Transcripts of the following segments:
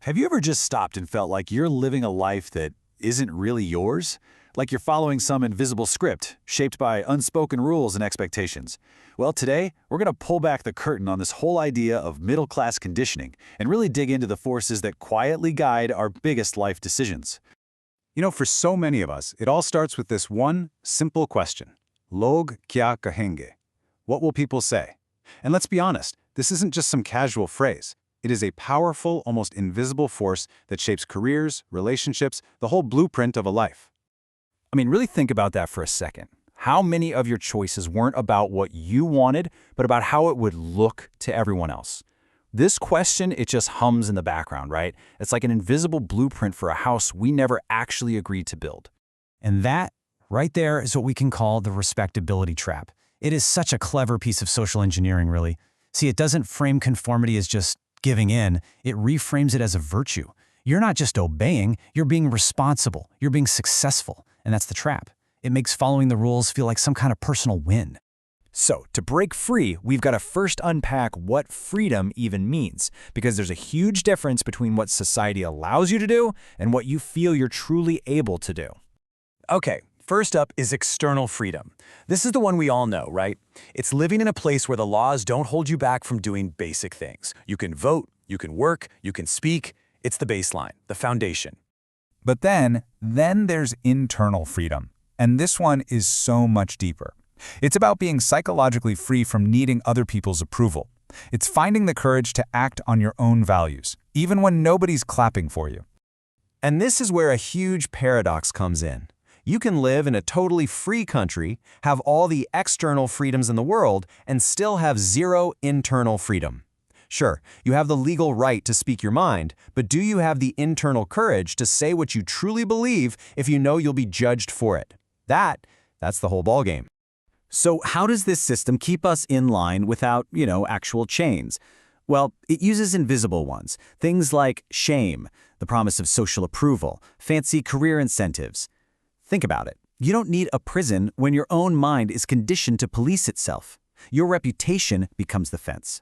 Have you ever just stopped and felt like you're living a life that isn't really yours? Like you're following some invisible script shaped by unspoken rules and expectations? Well, today, we're going to pull back the curtain on this whole idea of middle-class conditioning and really dig into the forces that quietly guide our biggest life decisions. For so many of us, it all starts with this one simple question. Log kya kahenge? What will people say? And let's be honest, this isn't just some casual phrase. It is a powerful, almost invisible force that shapes careers, relationships, the whole blueprint of a life. Really think about that for a second. How many of your choices weren't about what you wanted, but about how it would look to everyone else? This question, it just hums in the background, right? It's like an invisible blueprint for a house we never actually agreed to build. And that, right there, is what we can call the respectability trap. It is such a clever piece of social engineering, really. See, it doesn't frame conformity as just giving in. It reframes it as a virtue. You're not just obeying, you're being responsible, you're being successful, and that's the trap. It makes following the rules feel like some kind of personal win. So, to break free, we've got to first unpack what freedom even means, because there's a huge difference between what society allows you to do and what you feel you're truly able to do. Okay, first up is external freedom. This is the one we all know, right? It's living in a place where the laws don't hold you back from doing basic things. You can vote, you can work, you can speak. It's the baseline, the foundation. But then there's internal freedom. And this one is so much deeper. It's about being psychologically free from needing other people's approval. It's finding the courage to act on your own values, even when nobody's clapping for you. And this is where a huge paradox comes in. You can live in a totally free country, have all the external freedoms in the world, and still have zero internal freedom. Sure, you have the legal right to speak your mind, but do you have the internal courage to say what you truly believe if you know you'll be judged for it? That's the whole ballgame. So how does this system keep us in line without, actual chains? Well, it uses invisible ones, things like shame, the promise of social approval, fancy career incentives. Think about it. You don't need a prison when your own mind is conditioned to police itself. Your reputation becomes the fence.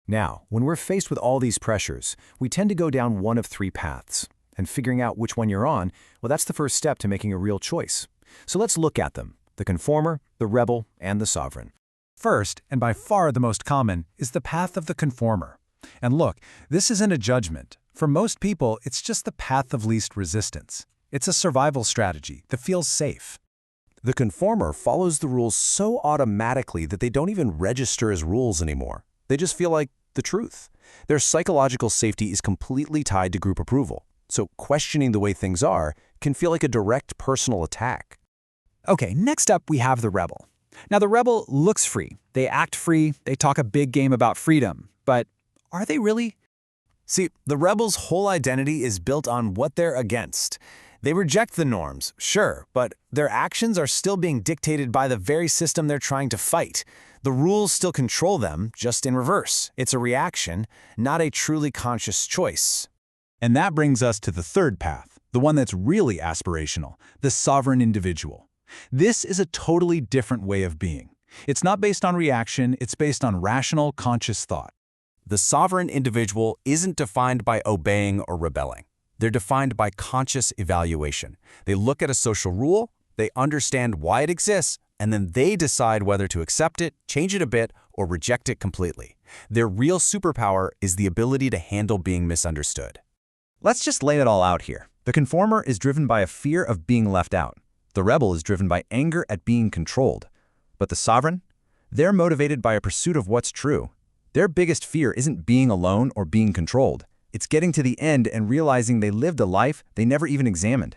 Now, when we're faced with all these pressures, we tend to go down one of three paths. And figuring out which one you're on, well, that's the first step to making a real choice. So let's look at them: the conformer, the rebel, and the sovereign. First, and by far the most common, is the path of the conformer. And look, this isn't a judgment. For most people, it's just the path of least resistance. It's a survival strategy that feels safe. The conformer follows the rules so automatically that they don't even register as rules anymore. They just feel like the truth. Their psychological safety is completely tied to group approval. So questioning the way things are can feel like a direct personal attack. Okay, next up we have the rebel. Now the rebel looks free. They act free, they talk a big game about freedom. But are they really? See, the rebel's whole identity is built on what they're against. They reject the norms, sure, but their actions are still being dictated by the very system they're trying to fight. The rules still control them, just in reverse. It's a reaction, not a truly conscious choice. And that brings us to the third path, the one that's really aspirational, the sovereign individual. This is a totally different way of being. It's not based on reaction, it's based on rational, conscious thought. The sovereign individual isn't defined by obeying or rebelling. They're defined by conscious evaluation. They look at a social rule, they understand why it exists, and then they decide whether to accept it, change it a bit, or reject it completely. Their real superpower is the ability to handle being misunderstood. Let's just lay it all out here. The conformer is driven by a fear of being left out. The rebel is driven by anger at being controlled. But the sovereign? They're motivated by a pursuit of what's true. Their biggest fear isn't being alone or being controlled. It's getting to the end and realizing they lived a life they never even examined.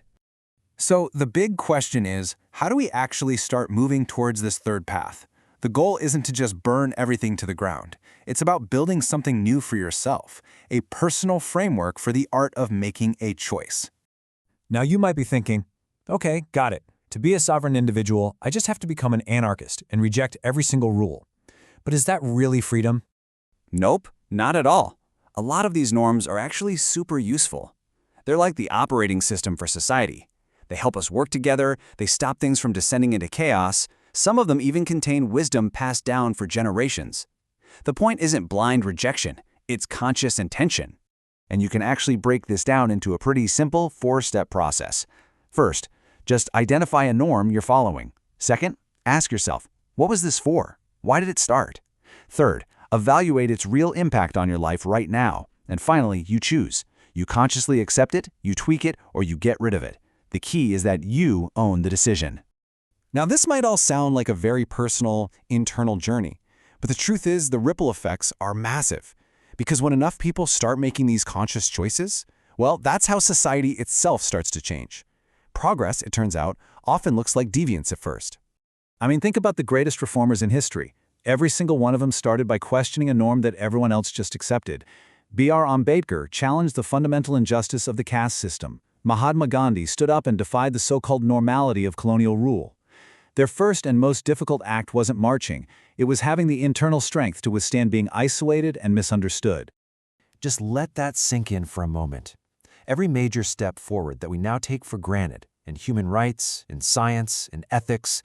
So the big question is, how do we actually start moving towards this third path? The goal isn't to just burn everything to the ground. It's about building something new for yourself, a personal framework for the art of making a choice. Now you might be thinking, okay, got it. To be a sovereign individual, I just have to become an anarchist and reject every single rule. But is that really freedom? Nope, not at all. A lot of these norms are actually super useful. They're like the operating system for society. They help us work together, they stop things from descending into chaos. Some of them even contain wisdom passed down for generations. The point isn't blind rejection, it's conscious intention. And you can actually break this down into a pretty simple 4-step process. First, just identify a norm you're following. Second, ask yourself, what was this for? Why did it start? Third, evaluate its real impact on your life right now. And finally, you choose. You consciously accept it, you tweak it, or you get rid of it. The key is that you own the decision. Now, this might all sound like a very personal, internal journey, but the truth is the ripple effects are massive. Because when enough people start making these conscious choices, well, that's how society itself starts to change. Progress, it turns out, often looks like deviance at first. I mean, think about the greatest reformers in history. Every single one of them started by questioning a norm that everyone else just accepted. B.R. Ambedkar challenged the fundamental injustice of the caste system. Mahatma Gandhi stood up and defied the so-called normality of colonial rule. Their first and most difficult act wasn't marching. It was having the internal strength to withstand being isolated and misunderstood. Just let that sink in for a moment. Every major step forward that we now take for granted, in human rights, in science, in ethics,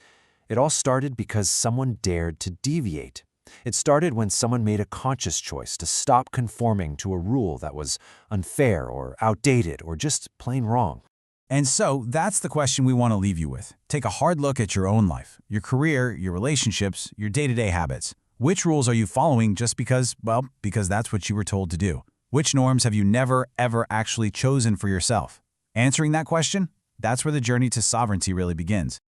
it all started because someone dared to deviate. It started when someone made a conscious choice to stop conforming to a rule that was unfair or outdated or just plain wrong. And so, that's the question we want to leave you with. Take a hard look at your own life, your career, your relationships, your day-to-day habits. Which rules are you following just because, well, because that's what you were told to do? Which norms have you never, ever actually chosen for yourself? Answering that question, that's where the journey to sovereignty really begins.